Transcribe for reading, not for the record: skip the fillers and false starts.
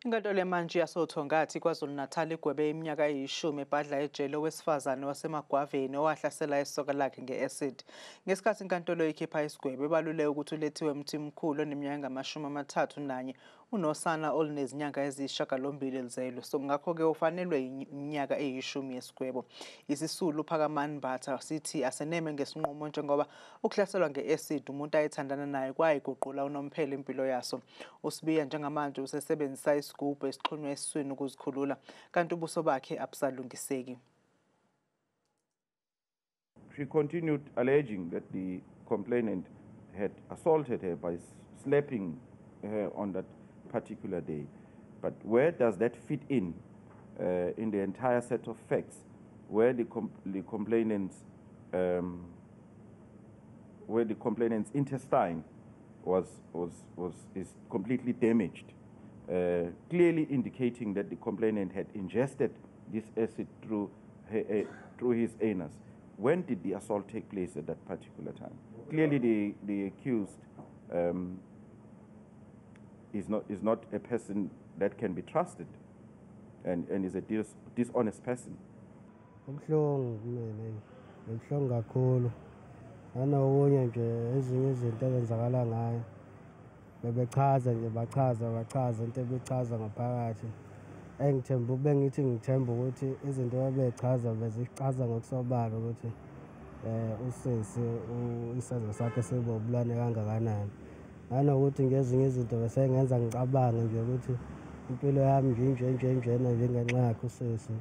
Inkantolo yamanje yasothongathi KwaZulu-Natal igwebe iminyaka eyishumi ebhadla ejele owesifazane waseMagwaveni owahlasela isoka lakhe nge-acid. Ngesikhathi inkantolo ikhipha isigwebo ebaluleke ukuthi ulethiwe Mthimkhulu oneminyaka engu-31 unosana olunezinyanga eziyisishiyagalombili lizelwe. So ngakho-ke ufanelwe iminyaka eyishumi yesigwebo. Isisulu Phakamani Mbatha sithi aseneme ngesinqumo njengoba ukuhlaselwa nge-acid umuntu ayethandana naye kwayiguqula unomphela impilo yaso. Usibiya njengamanje usesebenzisa isigubhu esixhunywe esiswini ukuzikhulula kanti ubuso bakhe abusalungiseki. She continued alleging that the complainant had assaulted her by slapping her on that particular day. But where does that fit in the entire set of facts where the complainant's intestine is completely damaged, clearly indicating that the complainant had ingested this acid through his anus. When did the assault take place at that particular time? Clearly, the accused is not a person that can be trusted, and is a dishonest person. Bebechaza nje bachaza into ebechaza ngaphakathi engithemba bengithi ngithemba ukuthi izinto abechaza bezichaza ngokusobala ukuthi usisi isizwe sakhe sibobulane kangakanani nanokuthi ngezinye izinto bese ngenza ngicabange nje ukuthi impilo yami nje ngenxa yakhe usisi